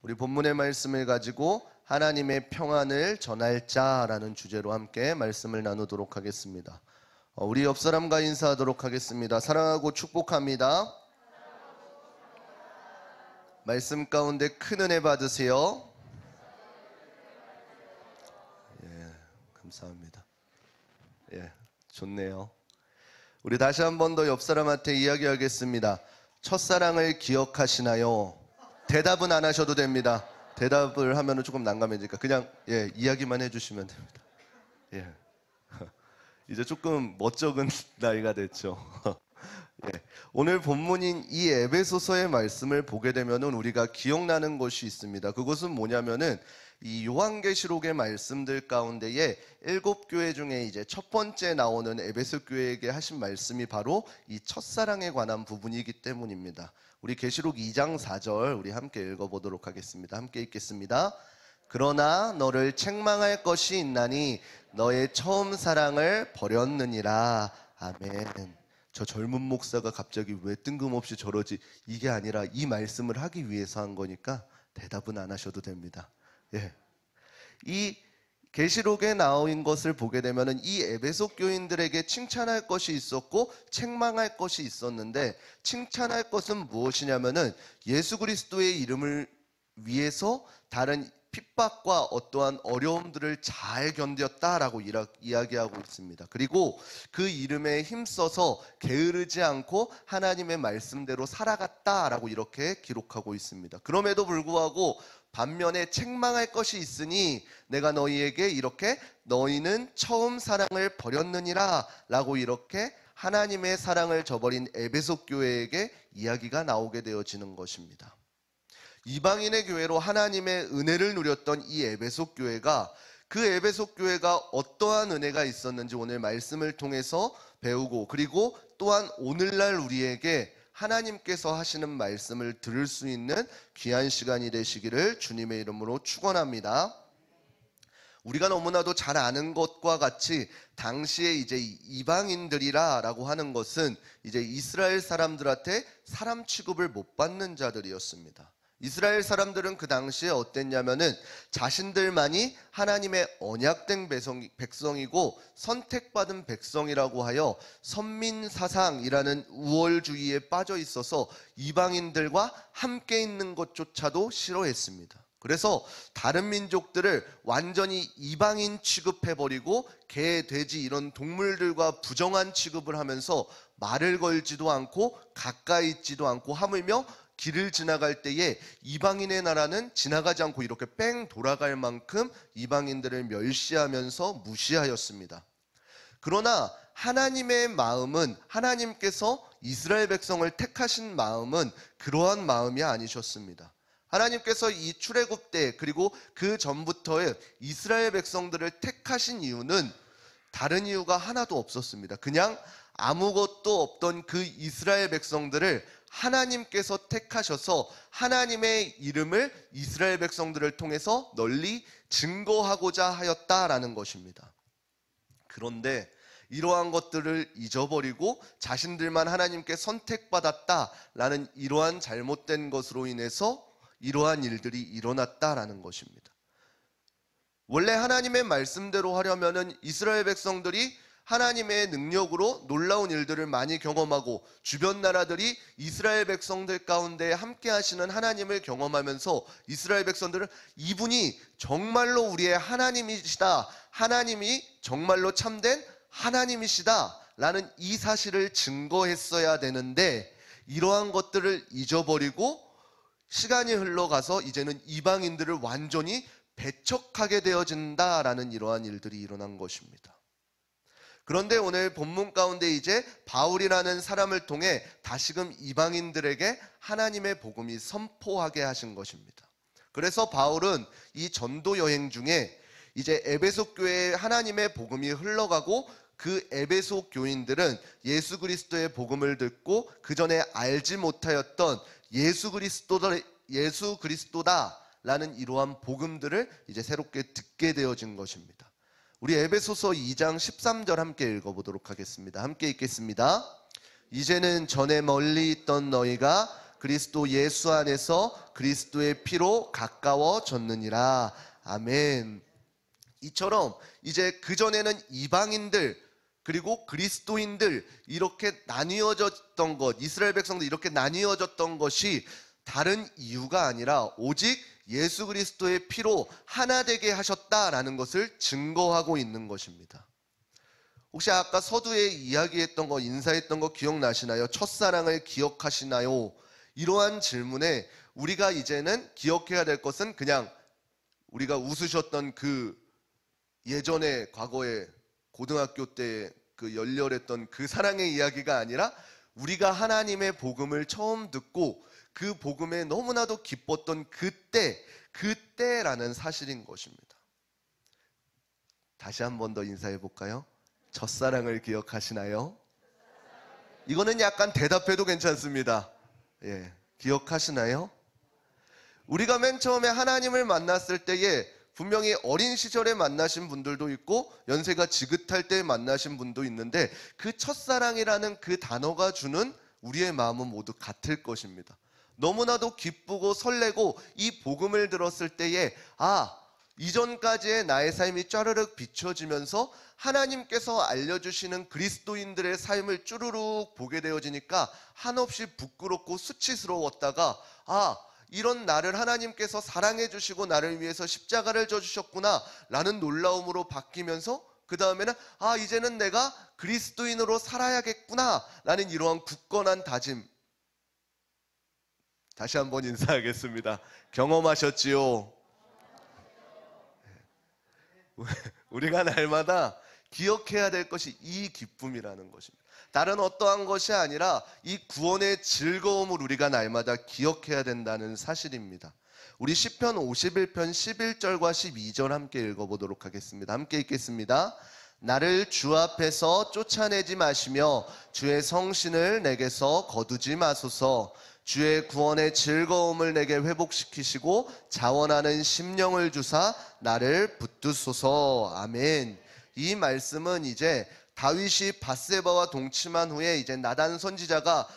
우리 본문의 말씀을 가지고 하나님의 평안을 전할 자라는 주제로 함께 말씀을 나누도록 하겠습니다. 우리 옆 사람과 인사하도록 하겠습니다. 사랑하고 축복합니다. 말씀 가운데 큰 은혜 받으세요. 감사합니다. 좋네요. 우리 다시 한 번 더 옆 사람한테 이야기하겠습니다. 첫사랑을 기억하시나요? 대답은 안 하셔도 됩니다. 대답을 하면 조금 난감해지니까 그냥 이야기만 해주시면 됩니다. 이제 조금 멋쩍은 나이가 됐죠. 오늘 본문인 이 에베소서의 말씀을 보게 되면은 우리가 기억나는 것이 있습니다. 그것은 뭐냐면은 이 요한계시록의 말씀들 가운데에 7교회 중에 이제 첫 번째 나오는 에베소 교회에게 하신 말씀이 바로 이 첫사랑에 관한 부분이기 때문입니다. 우리 계시록 2장 4절 우리 함께 읽어보도록 하겠습니다. 함께 읽겠습니다. 그러나 너를 책망할 것이 있나니 너의 처음 사랑을 버렸느니라. 아멘. 저 젊은 목사가 갑자기 왜 뜬금없이 저러지? 이게 아니라 이 말씀을 하기 위해서 한 거니까 대답은 안 하셔도 됩니다. 이 계시록에 나온 것을 보게 되면은 이 에베소 교인들에게 칭찬할 것이 있었고 책망할 것이 있었는데, 칭찬할 것은 무엇이냐면은 예수 그리스도의 이름을 위해서 다른 핍박과 어떠한 어려움들을 잘 견뎠다라고 이야기하고 있습니다. 그리고 그 이름에 힘써서 게으르지 않고 하나님의 말씀대로 살아갔다라고 이렇게 기록하고 있습니다. 그럼에도 불구하고 반면에 책망할 것이 있으니 내가 너희에게 이렇게 너희는 처음 사랑을 버렸느니라 라고 이렇게 하나님의 사랑을 저버린 에베소 교회에게 이야기가 나오게 되어지는 것입니다. 이방인의 교회로 하나님의 은혜를 누렸던 이 에베소 교회가, 그 에베소 교회가 어떠한 은혜가 있었는지 오늘 말씀을 통해서 배우고, 그리고 또한 오늘날 우리에게 하나님께서 하시는 말씀을 들을 수 있는 귀한 시간이 되시기를 주님의 이름으로 축원합니다. 우리가 너무나도 잘 아는 것과 같이 당시에 이제 이방인들이라고 하는 것은 이제 이스라엘 사람들한테 사람 취급을 못 받는 자들이었습니다. 이스라엘 사람들은 그 당시에 어땠냐면은 자신들만이 하나님의 언약된 백성이고 선택받은 백성이라고 하여 선민사상이라는 우월주의에 빠져 있어서 이방인들과 함께 있는 것조차도 싫어했습니다. 그래서 다른 민족들을 완전히 이방인 취급해버리고 개, 돼지 이런 동물들과 부정한 취급을 하면서 말을 걸지도 않고 가까이 있지도 않고, 하물며 길을 지나갈 때에 이방인의 나라는 지나가지 않고 이렇게 뺑 돌아갈 만큼 이방인들을 멸시하면서 무시하였습니다. 그러나 하나님의 마음은, 하나님께서 이스라엘 백성을 택하신 마음은 그러한 마음이 아니셨습니다. 하나님께서 이 출애굽 때 그리고 그 전부터의 이스라엘 백성들을 택하신 이유는 다른 이유가 하나도 없었습니다. 그냥 아무것도 없던 그 이스라엘 백성들을 하나님께서 택하셔서 하나님의 이름을 이스라엘 백성들을 통해서 널리 증거하고자 하였다라는 것입니다. 그런데 이러한 것들을 잊어버리고 자신들만 하나님께 선택받았다라는 이러한 잘못된 것으로 인해서 이러한 일들이 일어났다라는 것입니다. 원래 하나님의 말씀대로 하려면은 이스라엘 백성들이 하나님의 능력으로 놀라운 일들을 많이 경험하고 주변 나라들이 이스라엘 백성들 가운데 함께 하시는 하나님을 경험하면서 이스라엘 백성들은 이분이 정말로 우리의 하나님이시다, 하나님이 정말로 참된 하나님이시다 라는 이 사실을 증거했어야 되는데, 이러한 것들을 잊어버리고 시간이 흘러가서 이제는 이방인들을 완전히 배척하게 되어진다라는 이러한 일들이 일어난 것입니다. 그런데 오늘 본문 가운데 이제 바울이라는 사람을 통해 다시금 이방인들에게 하나님의 복음이 선포하게 하신 것입니다. 그래서 바울은 이 전도 여행 중에 이제 에베소 교회에 하나님의 복음이 흘러가고, 그 에베소 교인들은 예수 그리스도의 복음을 듣고 그 전에 알지 못하였던 예수 그리스도다라는 이러한 복음들을 이제 새롭게 듣게 되어진 것입니다. 우리 에베소서 2장 13절 함께 읽어보도록 하겠습니다. 함께 읽겠습니다. 이제는 전에 멀리 있던 너희가 그리스도 예수 안에서 그리스도의 피로 가까워졌느니라. 아멘. 이처럼 이제 그전에는 이방인들 그리고 그리스도인들 이렇게 나뉘어졌던 것, 이스라엘 백성들 이렇게 나뉘어졌던 것이 다른 이유가 아니라 오직 예수 그리스도의 피로 하나 되게 하셨다라는 것을 증거하고 있는 것입니다. 혹시 아까 서두에 이야기했던 거, 인사했던 거 기억나시나요? 첫사랑을 기억하시나요? 이러한 질문에 우리가 이제는 기억해야 될 것은 그냥 우리가 웃으셨던 그 예전에 과거에 고등학교 때 그 열렬했던 그 사랑의 이야기가 아니라 우리가 하나님의 복음을 처음 듣고 그 복음에 너무나도 기뻤던 그때라는 사실인 것입니다. 다시 한 번 더 인사해 볼까요? 첫사랑을 기억하시나요? 이거는 약간 대답해도 괜찮습니다. 예, 기억하시나요? 우리가 맨 처음에 하나님을 만났을 때에 분명히 어린 시절에 만나신 분들도 있고 연세가 지긋할 때 만나신 분도 있는데 그 첫사랑이라는 그 단어가 주는 우리의 마음은 모두 같을 것입니다. 너무나도 기쁘고 설레고 이 복음을 들었을 때에 이전까지의 나의 삶이 쫘르륵 비춰지면서 하나님께서 알려주시는 그리스도인들의 삶을 쭈루룩 보게 되어지니까 한없이 부끄럽고 수치스러웠다가 이런 나를 하나님께서 사랑해 주시고 나를 위해서 십자가를 져주셨구나 라는 놀라움으로 바뀌면서 그 다음에는 이제는 내가 그리스도인으로 살아야겠구나 라는 이러한 굳건한 다짐. 다시 한번 인사하겠습니다. 경험하셨지요? 우리가 날마다 기억해야 될 것이 이 기쁨이라는 것입니다. 다른 어떠한 것이 아니라 이 구원의 즐거움을 우리가 날마다 기억해야 된다는 사실입니다. 우리 시편 51편 11절과 12절 함께 읽어보도록 하겠습니다. 함께 읽겠습니다. 나를 주 앞에서 쫓아내지 마시며 주의 성신을 내게서 거두지 마소서. 주의 구원의 즐거움을 내게 회복시키시고 자원하는 심령을 주사 나를 붙드소서. 아멘. 이 말씀은 이제 다윗이 밧세바와 동침한 후에 이제 나단 선지자가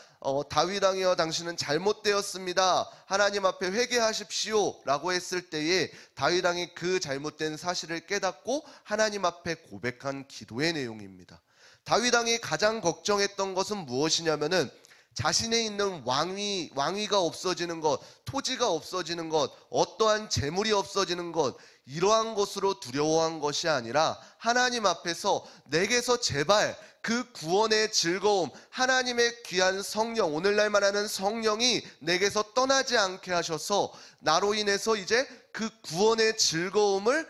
다윗 왕이여 당신은 잘못되었습니다. 하나님 앞에 회개하십시오 라고 했을 때에 다윗 왕이 그 잘못된 사실을 깨닫고 하나님 앞에 고백한 기도의 내용입니다. 다윗 왕이 가장 걱정했던 것은 무엇이냐면은 자신에 있는 왕위가 없어지는 것, 토지가 없어지는 것, 어떠한 재물이 없어지는 것, 이러한 것으로 두려워한 것이 아니라 하나님 앞에서 내게서 제발 그 구원의 즐거움, 하나님의 귀한 성령, 오늘날 말하는 성령이 내게서 떠나지 않게 하셔서 나로 인해서 이제 그 구원의 즐거움을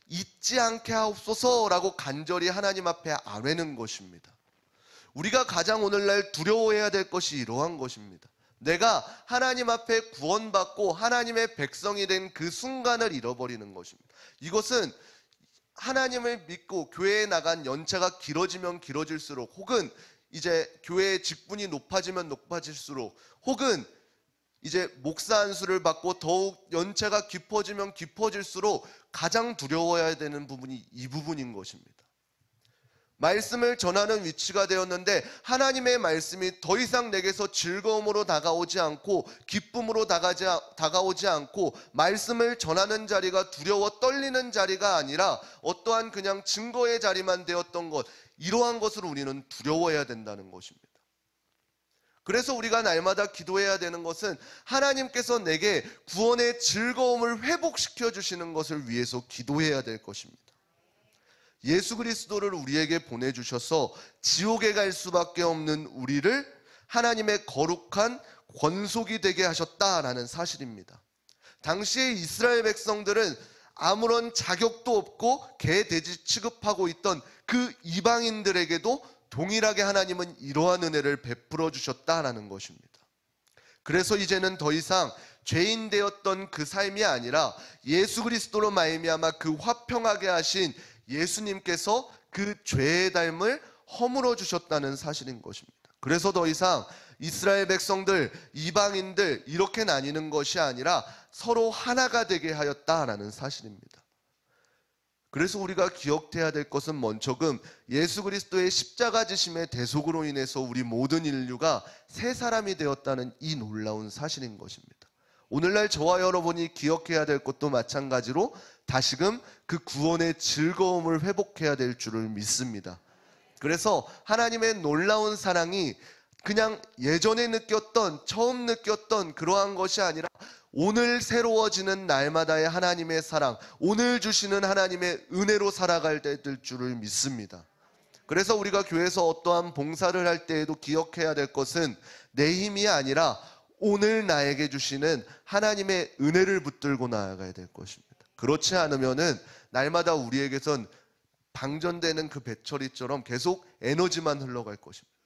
잊지 않게 하옵소서라고 간절히 하나님 앞에 아뢰는 것입니다. 우리가 가장 오늘날 두려워해야 될 것이 이러한 것입니다. 내가 하나님 앞에 구원받고 하나님의 백성이 된 그 순간을 잃어버리는 것입니다. 이것은 하나님을 믿고 교회에 나간 연차가 길어지면 길어질수록 혹은 이제 교회의 직분이 높아지면 높아질수록 혹은 이제 목사 안수를 받고 더욱 연차가 깊어지면 깊어질수록 가장 두려워해야 되는 부분이 이 부분인 것입니다. 말씀을 전하는 위치가 되었는데 하나님의 말씀이 더 이상 내게서 즐거움으로 다가오지 않고 기쁨으로 다가오지 않고 말씀을 전하는 자리가 두려워 떨리는 자리가 아니라 어떠한 그냥 증거의 자리만 되었던 것, 이러한 것을 우리는 두려워해야 된다는 것입니다. 그래서 우리가 날마다 기도해야 되는 것은 하나님께서 내게 구원의 즐거움을 회복시켜 주시는 것을 위해서 기도해야 될 것입니다. 예수 그리스도를 우리에게 보내주셔서 지옥에 갈 수밖에 없는 우리를 하나님의 거룩한 권속이 되게 하셨다라는 사실입니다. 당시에 이스라엘 백성들은 아무런 자격도 없고 개, 돼지 취급하고 있던 그 이방인들에게도 동일하게 하나님은 이러한 은혜를 베풀어 주셨다라는 것입니다. 그래서 이제는 더 이상 죄인 되었던 그 삶이 아니라 예수 그리스도로 말미암아 그 화평하게 하신 예수님께서 그 죄의 담을 허물어 주셨다는 사실인 것입니다. 그래서 더 이상 이스라엘 백성들, 이방인들 이렇게 나뉘는 것이 아니라 서로 하나가 되게 하였다라는 사실입니다. 그래서 우리가 기억해야 될 것은 먼저금 예수 그리스도의 십자가 지심의 대속으로 인해서 우리 모든 인류가 새 사람이 되었다는 이 놀라운 사실인 것입니다. 오늘날 저와 여러분이 기억해야 될 것도 마찬가지로 다시금 그 구원의 즐거움을 회복해야 될 줄을 믿습니다. 그래서 하나님의 놀라운 사랑이 그냥 예전에 느꼈던, 처음 느꼈던 그러한 것이 아니라 오늘 새로워지는 날마다의 하나님의 사랑, 오늘 주시는 하나님의 은혜로 살아갈 때 될 줄을 믿습니다. 그래서 우리가 교회에서 어떠한 봉사를 할 때에도 기억해야 될 것은 내 힘이 아니라 오늘 나에게 주시는 하나님의 은혜를 붙들고 나아가야 될 것입니다. 그렇지 않으면은 날마다 우리에게선 방전되는 그 배처리처럼 계속 에너지만 흘러갈 것입니다.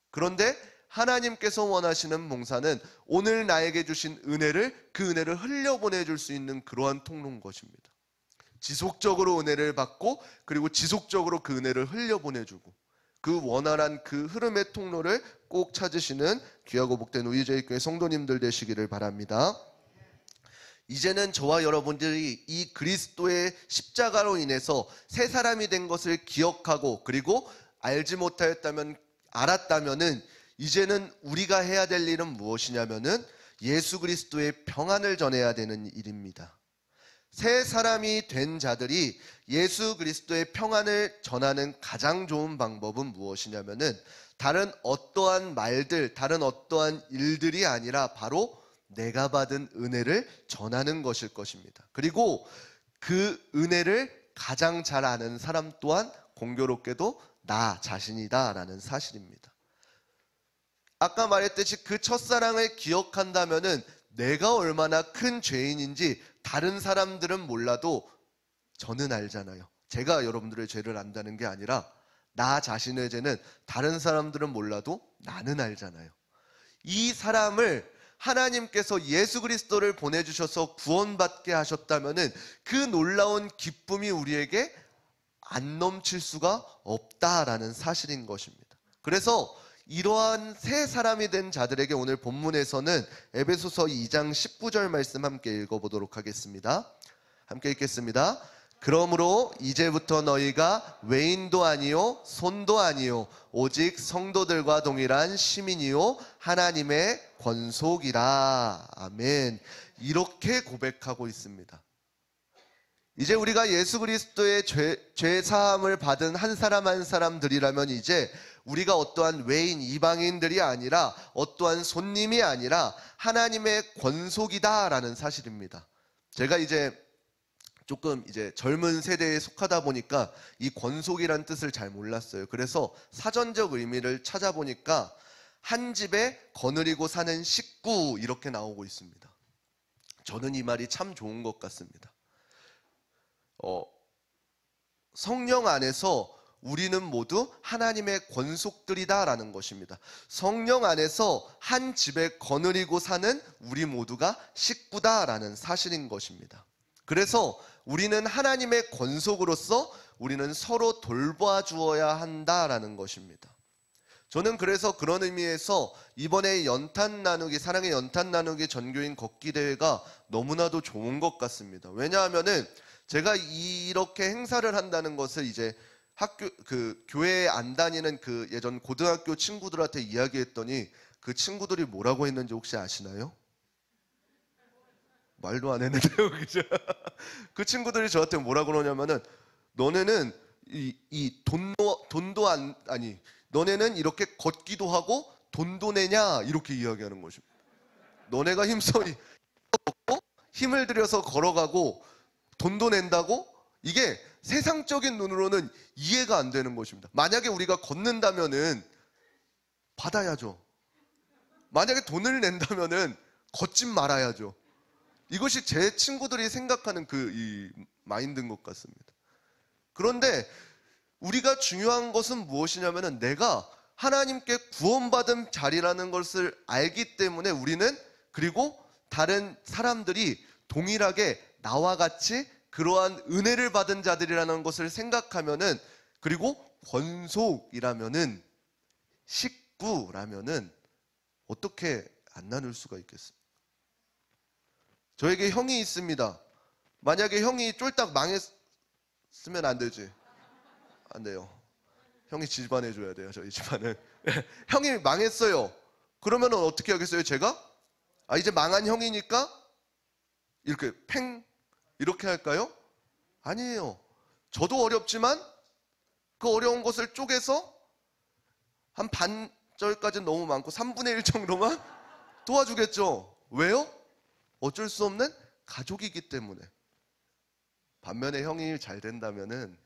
그런데 하나님께서 원하시는 봉사는 오늘 나에게 주신 은혜를, 그 은혜를 흘려보내줄 수 있는 그러한 통로인 것입니다. 지속적으로 은혜를 받고 그리고 지속적으로 그 은혜를 흘려보내주고 그 원활한 그 흐름의 통로를 꼭 찾으시는 귀하고 복된 우리제일교회 성도님들 되시기를 바랍니다. 이제는 저와 여러분들이 이 그리스도의 십자가로 인해서 새 사람이 된 것을 기억하고 그리고 알지 못하였다면 알았다면은 이제는 우리가 해야 될 일은 무엇이냐면은 예수 그리스도의 평안을 전해야 되는 일입니다. 새 사람이 된 자들이 예수 그리스도의 평안을 전하는 가장 좋은 방법은 무엇이냐면은 다른 어떠한 말들, 다른 어떠한 일들이 아니라 바로 내가 받은 은혜를 전하는 것일 것입니다. 그리고 그 은혜를 가장 잘 아는 사람 또한 공교롭게도 나 자신이다라는 사실입니다. 아까 말했듯이 그 첫사랑을 기억한다면은 내가 얼마나 큰 죄인인지 다른 사람들은 몰라도 저는 알잖아요. 제가 여러분들의 죄를 안다는 게 아니라 나 자신의 죄는 다른 사람들은 몰라도 나는 알잖아요. 이 사람을 하나님께서 예수 그리스도를 보내주셔서 구원받게 하셨다면은 그 놀라운 기쁨이 우리에게 안 넘칠 수가 없다라는 사실인 것입니다. 그래서 이러한 새 사람이 된 자들에게 오늘 본문에서는 에베소서 2장 19절 말씀 함께 읽어보도록 하겠습니다. 함께 읽겠습니다. 그러므로 이제부터 너희가 외인도 아니요 손도 아니요 오직 성도들과 동일한 시민이요 하나님의 권속이라. 아멘. 이렇게 고백하고 있습니다. 이제 우리가 예수 그리스도의 죄 사함을 받은 한 사람 한 사람들이라면 이제 우리가 어떠한 외인 이방인들이 아니라 어떠한 손님이 아니라 하나님의 권속이다라는 사실입니다. 제가 이제 조금 젊은 세대에 속하다 보니까 이 권속이란 뜻을 잘 몰랐어요. 그래서 사전적 의미를 찾아보니까 한 집에 거느리고 사는 식구 이렇게 나오고 있습니다. 저는 이 말이 참 좋은 것 같습니다. 성령 안에서 우리는 모두 하나님의 권속들이다라는 것입니다. 성령 안에서 한 집에 거느리고 사는 우리 모두가 식구다라는 사실인 것입니다. 그래서 우리는 하나님의 권속으로서 우리는 서로 돌봐 주어야 한다라는 것입니다. 저는 그래서 그런 의미에서 이번에 연탄 나누기, 사랑의 연탄 나누기 전교인 걷기 대회가 너무나도 좋은 것 같습니다. 왜냐하면은 제가 이렇게 행사를 한다는 것을 이제 교회에 안 다니는 그 예전 고등학교 친구들한테 이야기했더니 그 친구들이 뭐라고 했는지 혹시 아시나요? 말도 안 했는데요, 그죠? 그 친구들이 저한테 뭐라 그러냐면은 너네는 너네는 이렇게 걷기도 하고 돈도 내냐 이렇게 이야기하는 것입니다. 너네가 힘을 들여서 걸어가고 돈도 낸다고? 이게 세상적인 눈으로는 이해가 안 되는 것입니다. 만약에 우리가 걷는다면은 받아야죠. 만약에 돈을 낸다면은 걷지 말아야죠. 이것이 제 친구들이 생각하는 이 마인드인 것 같습니다. 그런데 우리가 중요한 것은 무엇이냐면은 내가 하나님께 구원받은 자리라는 것을 알기 때문에 우리는 그리고 다른 사람들이 동일하게 나와 같이 그러한 은혜를 받은 자들이라는 것을 생각하면은 그리고 권속이라면은 식구라면은 어떻게 안 나눌 수가 있겠습니까? 저에게 형이 있습니다. 만약에 형이 쫄딱 쓰면 안 되지. 안 돼요. 형이 집안해줘야 돼요. 저희 집안은. 형이 망했어요. 그러면 어떻게 하겠어요? 제가? 이제 망한 형이니까 이렇게 팽 이렇게 할까요? 아니에요. 저도 어렵지만 그 어려운 것을 쪼개서 한 반절까지는 너무 많고 3분의 1 정도만 도와주겠죠. 왜요? 어쩔 수 없는 가족이기 때문에. 반면에 형이 잘 된다면은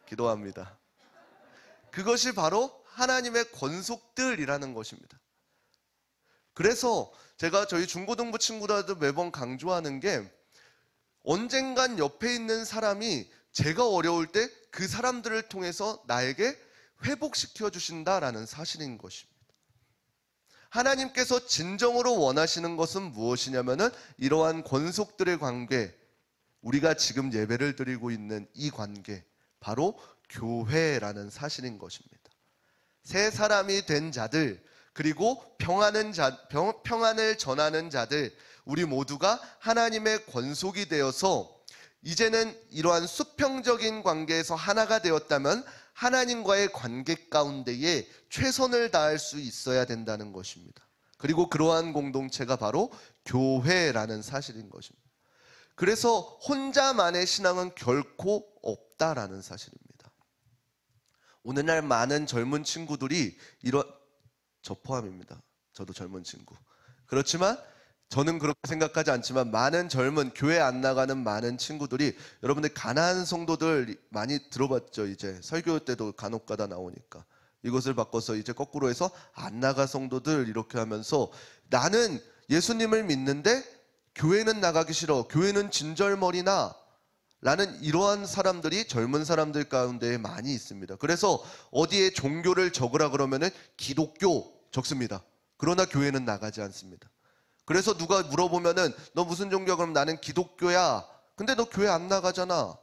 기도합니다. 그것이 바로 하나님의 권속들이라는 것입니다. 그래서 제가 저희 중고등부 친구들도 매번 강조하는 게 언젠간 옆에 있는 사람이 제가 어려울 때 그 사람들을 통해서 나에게 회복시켜 주신다라는 사실인 것입니다. 하나님께서 진정으로 원하시는 것은 무엇이냐면은 이러한 권속들의 관계, 우리가 지금 예배를 드리고 있는 이 관계, 바로 교회라는 사실인 것입니다. 새 사람이 된 자들, 그리고 평안을 전하는 자들, 우리 모두가 하나님의 권속이 되어서 이제는 이러한 수평적인 관계에서 하나가 되었다면 하나님과의 관계 가운데에 최선을 다할 수 있어야 된다는 것입니다. 그리고 그러한 공동체가 바로 교회라는 사실인 것입니다. 그래서 혼자만의 신앙은 결코 없다라는 사실입니다. 오늘날 많은 젊은 친구들이 저 포함입니다. 저도 젊은 친구. 그렇지만 저는 그렇게 생각하지 않지만 많은 젊은 교회 안 나가는 많은 친구들이, 여러분들 가나안 성도들 많이 들어봤죠. 이제 설교 때도 간혹가다 나오니까 이것을 바꿔서 이제 거꾸로 해서 안 나가 성도들 이렇게 하면서 나는 예수님을 믿는데 교회는 나가기 싫어, 교회는 진절머리나 라는 이러한 사람들이 젊은 사람들 가운데 많이 있습니다. 그래서 어디에 종교를 적으라 그러면은 기독교 적습니다. 그러나 교회는 나가지 않습니다. 그래서 누가 물어보면은 너 무슨 종교야? 그럼 나는 기독교야. 근데 너 교회 안 나가잖아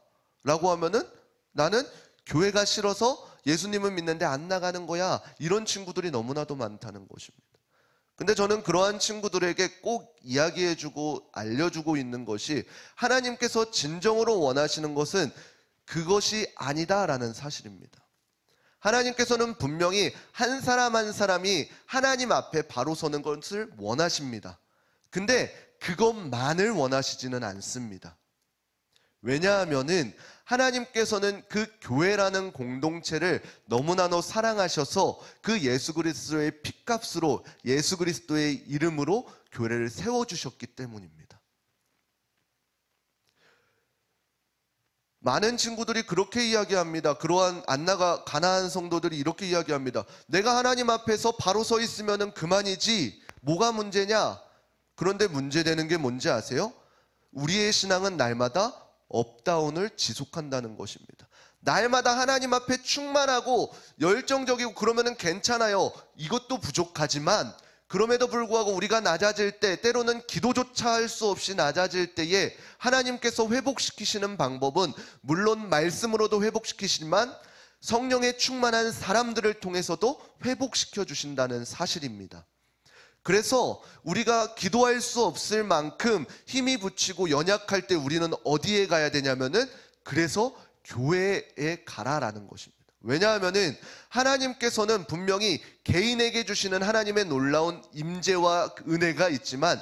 라고 하면은 나는 교회가 싫어서 예수님은 믿는데 안 나가는 거야. 이런 친구들이 너무나도 많다는 것입니다. 근데 저는 그러한 친구들에게 꼭 이야기해주고 알려주고 있는 것이, 하나님께서 진정으로 원하시는 것은 그것이 아니다라는 사실입니다. 하나님께서는 분명히 한 사람 한 사람이 하나님 앞에 바로 서는 것을 원하십니다. 근데 그것만을 원하시지는 않습니다. 왜냐하면은 하나님께서는 그 교회라는 공동체를 너무나도 사랑하셔서 그 예수 그리스도의 핏값으로, 예수 그리스도의 이름으로 교회를 세워주셨기 때문입니다. 많은 친구들이 그렇게 이야기합니다. 그러한 가나안 성도들이 이렇게 이야기합니다. 내가 하나님 앞에서 바로 서 있으면 그만이지 뭐가 문제냐? 그런데 문제되는 게 뭔지 아세요? 우리의 신앙은 날마다 업다운을 지속한다는 것입니다. 날마다 하나님 앞에 충만하고 열정적이고 그러면은 괜찮아요. 이것도 부족하지만 그럼에도 불구하고 우리가 낮아질 때, 때로는 기도조차 할 수 없이 낮아질 때에 하나님께서 회복시키시는 방법은 물론 말씀으로도 회복시키시지만 성령의 충만한 사람들을 통해서도 회복시켜 주신다는 사실입니다. 그래서 우리가 기도할 수 없을 만큼 힘이 붙이고 연약할 때 우리는 어디에 가야 되냐면은, 그래서 교회에 가라라는 것입니다. 왜냐하면은 하나님께서는 분명히 개인에게 주시는 하나님의 놀라운 임재와 은혜가 있지만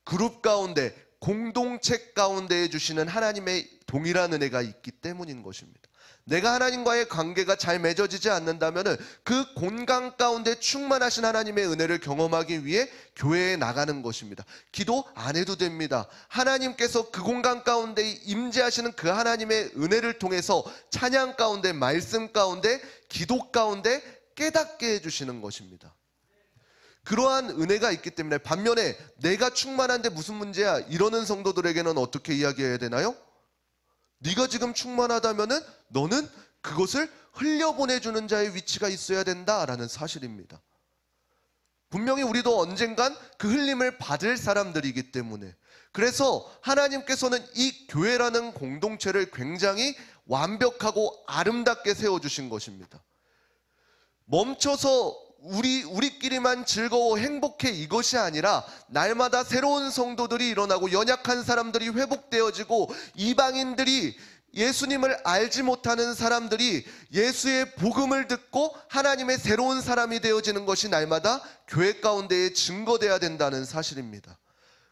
그룹 가운데, 공동체 가운데에 주시는 하나님의 동일한 은혜가 있기 때문인 것입니다. 내가 하나님과의 관계가 잘 맺어지지 않는다면 그 공간 가운데 충만하신 하나님의 은혜를 경험하기 위해 교회에 나가는 것입니다. 기도 안 해도 됩니다. 하나님께서 그 공간 가운데 임재하시는 그 하나님의 은혜를 통해서 찬양 가운데, 말씀 가운데, 기도 가운데 깨닫게 해주시는 것입니다. 그러한 은혜가 있기 때문에, 반면에 내가 충만한데 무슨 문제야? 이러는 성도들에게는 어떻게 이야기해야 되나요? 네가 지금 충만하다면은 너는 그것을 흘려보내주는 자의 위치가 있어야 된다라는 사실입니다. 분명히 우리도 언젠간 그 흘림을 받을 사람들이기 때문에, 그래서 하나님께서는 이 교회라는 공동체를 굉장히 완벽하고 아름답게 세워주신 것입니다. 멈춰서 우리끼리만 즐거워 행복해 이것이 아니라 날마다 새로운 성도들이 일어나고 연약한 사람들이 회복되어지고 이방인들이 예수님을 알지 못하는 사람들이 예수의 복음을 듣고 하나님의 새로운 사람이 되어지는 것이 날마다 교회 가운데에 증거돼야 된다는 사실입니다.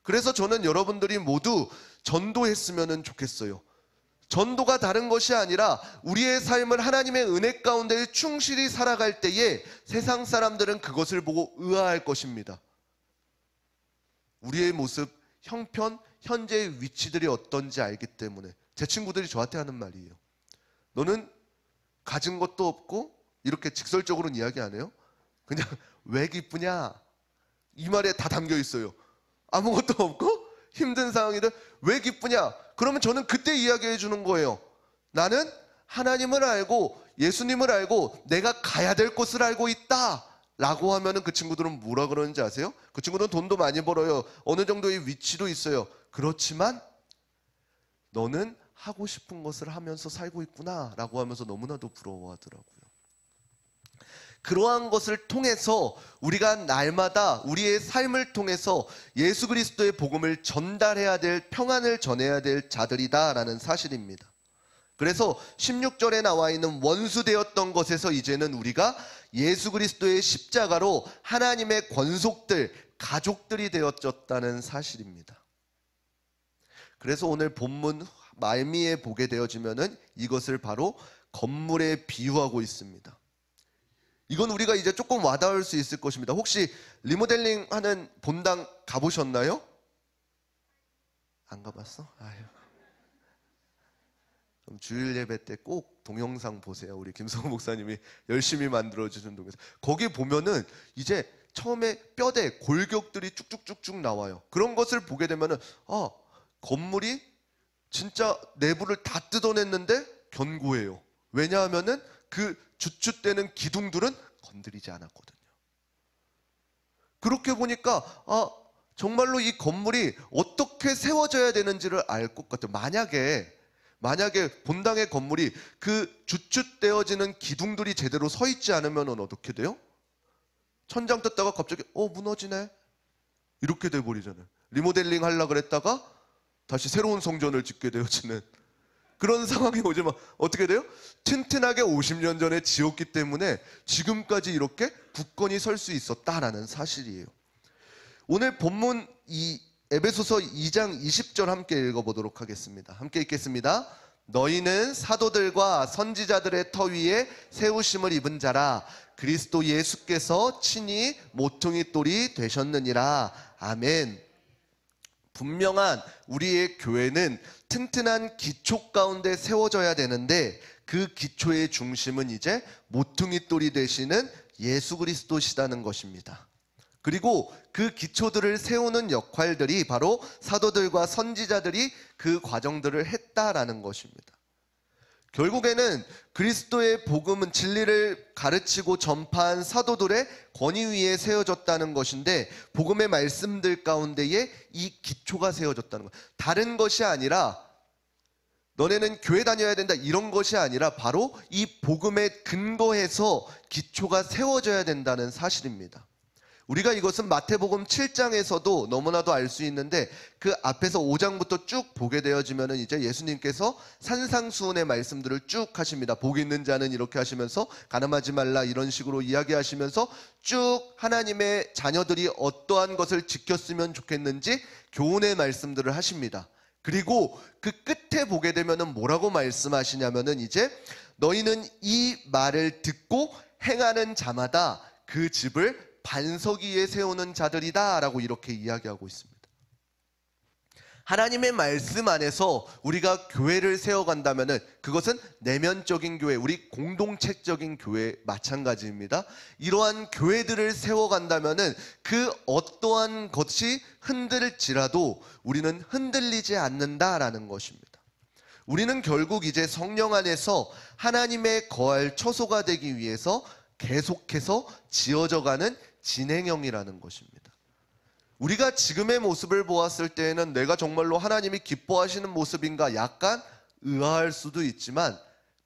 그래서 저는 여러분들이 모두 전도했으면 좋겠어요. 전도가 다른 것이 아니라 우리의 삶을 하나님의 은혜 가운데 충실히 살아갈 때에 세상 사람들은 그것을 보고 의아할 것입니다. 우리의 모습, 형편, 현재의 위치들이 어떤지 알기 때문에. 제 친구들이 저한테 하는 말이에요. 너는 가진 것도 없고 이렇게 직설적으로는 이야기 안 해요. 그냥 왜 기쁘냐? 이 말에 다 담겨 있어요. 아무것도 없고 힘든 상황이든 왜 기쁘냐? 그러면 저는 그때 이야기해 주는 거예요. 나는 하나님을 알고 예수님을 알고 내가 가야 될 곳을 알고 있다 라고 하면은 그 친구들은 뭐라 그러는지 아세요? 그 친구들은 돈도 많이 벌어요. 어느 정도의 위치도 있어요. 그렇지만 너는 하고 싶은 것을 하면서 살고 있구나 라고 하면서 너무나도 부러워하더라고요. 그러한 것을 통해서 우리가 날마다 우리의 삶을 통해서 예수 그리스도의 복음을 전달해야 될, 평안을 전해야 될 자들이다라는 사실입니다. 그래서 16절에 나와 있는 원수 되었던 것에서 이제는 우리가 예수 그리스도의 십자가로 하나님의 권속들, 가족들이 되어졌다는 사실입니다. 그래서 오늘 본문 말미에 보게 되어지면은 이것을 바로 건물에 비유하고 있습니다. 이건 우리가 이제 조금 와닿을 수 있을 것입니다. 혹시 리모델링 하는 본당 가보셨나요? 안 가봤어? 아유. 그럼 주일 예배 때 꼭 동영상 보세요. 우리 김성호 목사님이 열심히 만들어주신 동영상. 거기 보면은 이제 처음에 뼈대, 골격들이 쭉쭉쭉쭉 나와요. 그런 것을 보게 되면은 건물이 진짜 내부를 다 뜯어냈는데 견고해요. 왜냐하면은 그 주춧대는 기둥들은 건드리지 않았거든요. 그렇게 보니까 정말로 이 건물이 어떻게 세워져야 되는지를 알 것 같아요. 만약에 본당의 건물이 그 주춧대어지는 기둥들이 제대로 서 있지 않으면 어떻게 돼요? 천장 뜯다가 갑자기 무너지네 이렇게 돼버리잖아요. 리모델링 하려고 그랬다가 다시 새로운 성전을 짓게 되어지는 그런 상황이 오지만 어떻게 돼요? 튼튼하게 50년 전에 지었기 때문에 지금까지 이렇게 굳건히 설 수 있었다라는 사실이에요. 오늘 본문 이 에베소서 2장 20절 함께 읽어보도록 하겠습니다. 함께 읽겠습니다. 너희는 사도들과 선지자들의 터 위에 세우심을 입은 자라. 그리스도 예수께서 친히 모퉁이 돌이 되셨느니라. 아멘. 분명한 우리의 교회는 튼튼한 기초 가운데 세워져야 되는데 그 기초의 중심은 이제 모퉁이 돌이 되시는 예수 그리스도시다는 것입니다. 그리고 그 기초들을 세우는 역할들이 바로 사도들과 선지자들이 그 과정들을 했다라는 것입니다. 결국에는 그리스도의 복음은 진리를 가르치고 전파한 사도들의 권위 위에 세워졌다는 것인데 복음의 말씀들 가운데에 이 기초가 세워졌다는 것. 다른 것이 아니라 너네는 교회 다녀야 된다 이런 것이 아니라 바로 이 복음에 근거해서 기초가 세워져야 된다는 사실입니다. 우리가 이것은 마태복음 7장에서도 너무나도 알 수 있는데 그 앞에서 5장부터 쭉 보게 되어지면은 이제 예수님께서 산상수훈의 말씀들을 쭉 하십니다. 복 있는 자는 이렇게 하시면서 가늠하지 말라 이런 식으로 이야기하시면서 쭉 하나님의 자녀들이 어떠한 것을 지켰으면 좋겠는지 교훈의 말씀들을 하십니다. 그리고 그 끝에 보게 되면은 뭐라고 말씀하시냐면은 이제 너희는 이 말을 듣고 행하는 자마다 그 집을 반석 위에 세우는 자들이다 라고 이렇게 이야기하고 있습니다. 하나님의 말씀 안에서 우리가 교회를 세워간다면 그것은 내면적인 교회, 우리 공동체적인 교회 마찬가지입니다. 이러한 교회들을 세워간다면 그 어떠한 것이 흔들릴지라도 우리는 흔들리지 않는다라는 것입니다. 우리는 결국 이제 성령 안에서 하나님의 거할 처소가 되기 위해서 계속해서 지어져가는 진행형이라는 것입니다. 우리가 지금의 모습을 보았을 때에는 내가 정말로 하나님이 기뻐하시는 모습인가 약간 의아할 수도 있지만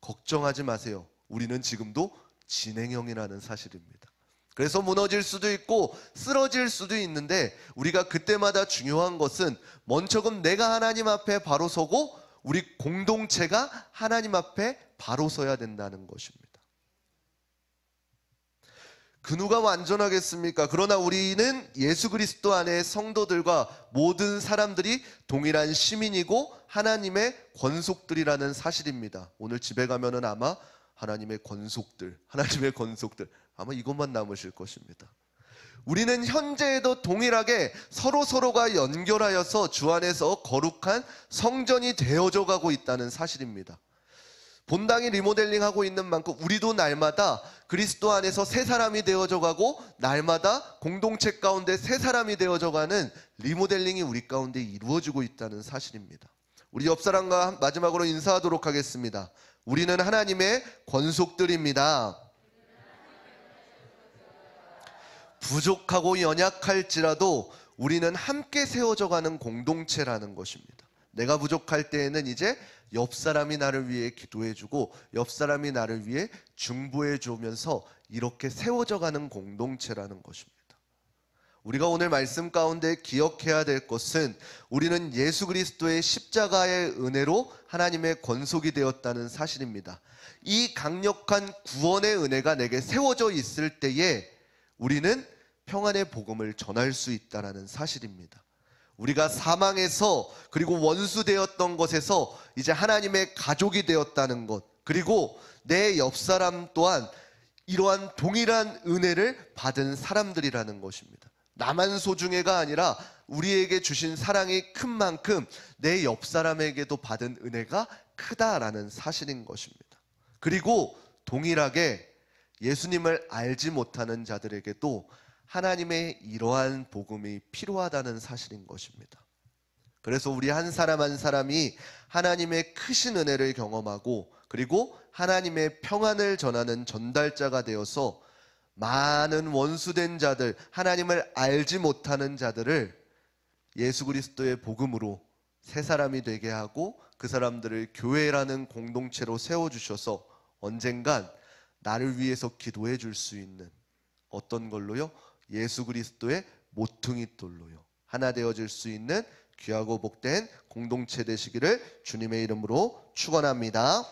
걱정하지 마세요. 우리는 지금도 진행형이라는 사실입니다. 그래서 무너질 수도 있고 쓰러질 수도 있는데 우리가 그때마다 중요한 것은 먼저금 내가 하나님 앞에 바로 서고 우리 공동체가 하나님 앞에 바로 서야 된다는 것입니다. 그 누가 완전하겠습니까? 그러나 우리는 예수 그리스도 안에 성도들과 모든 사람들이 동일한 시민이고 하나님의 권속들이라는 사실입니다. 오늘 집에 가면은 아마 하나님의 권속들 아마 이것만 남으실 것입니다. 우리는 현재에도 동일하게 서로가 연결하여서 주 안에서 거룩한 성전이 되어져 가고 있다는 사실입니다. 본당이 리모델링하고 있는 만큼 우리도 날마다 그리스도 안에서 새 사람이 되어져 가고 날마다 공동체 가운데 새 사람이 되어져 가는 리모델링이 우리 가운데 이루어지고 있다는 사실입니다. 우리 옆사람과 마지막으로 인사하도록 하겠습니다. 우리는 하나님의 권속들입니다. 부족하고 연약할지라도 우리는 함께 세워져 가는 공동체라는 것입니다. 내가 부족할 때에는 이제 옆 사람이 나를 위해 기도해주고 옆 사람이 나를 위해 중보해 주면서 이렇게 세워져 가는 공동체라는 것입니다. 우리가 오늘 말씀 가운데 기억해야 될 것은 우리는 예수 그리스도의 십자가의 은혜로 하나님의 권속이 되었다는 사실입니다. 이 강력한 구원의 은혜가 내게 세워져 있을 때에 우리는 평안의 복음을 전할 수 있다는 사실입니다. 우리가 사망에서 그리고 원수되었던 것에서 이제 하나님의 가족이 되었다는 것, 그리고 내 옆사람 또한 이러한 동일한 은혜를 받은 사람들이라는 것입니다. 나만 소중해가 아니라 우리에게 주신 사랑이 큰 만큼 내 옆사람에게도 받은 은혜가 크다라는 사실인 것입니다. 그리고 동일하게 예수님을 알지 못하는 자들에게도 하나님의 이러한 복음이 필요하다는 사실인 것입니다. 그래서 우리 한 사람 한 사람이 하나님의 크신 은혜를 경험하고 그리고 하나님의 평안을 전하는 전달자가 되어서 많은 원수된 자들, 하나님을 알지 못하는 자들을 예수 그리스도의 복음으로 새 사람이 되게 하고 그 사람들을 교회라는 공동체로 세워주셔서 언젠간 나를 위해서 기도해 줄 수 있는 어떤 걸로요? 예수 그리스도의 모퉁이 돌로요. 하나 되어질 수 있는 귀하고 복된 공동체 되시기를 주님의 이름으로 축원합니다.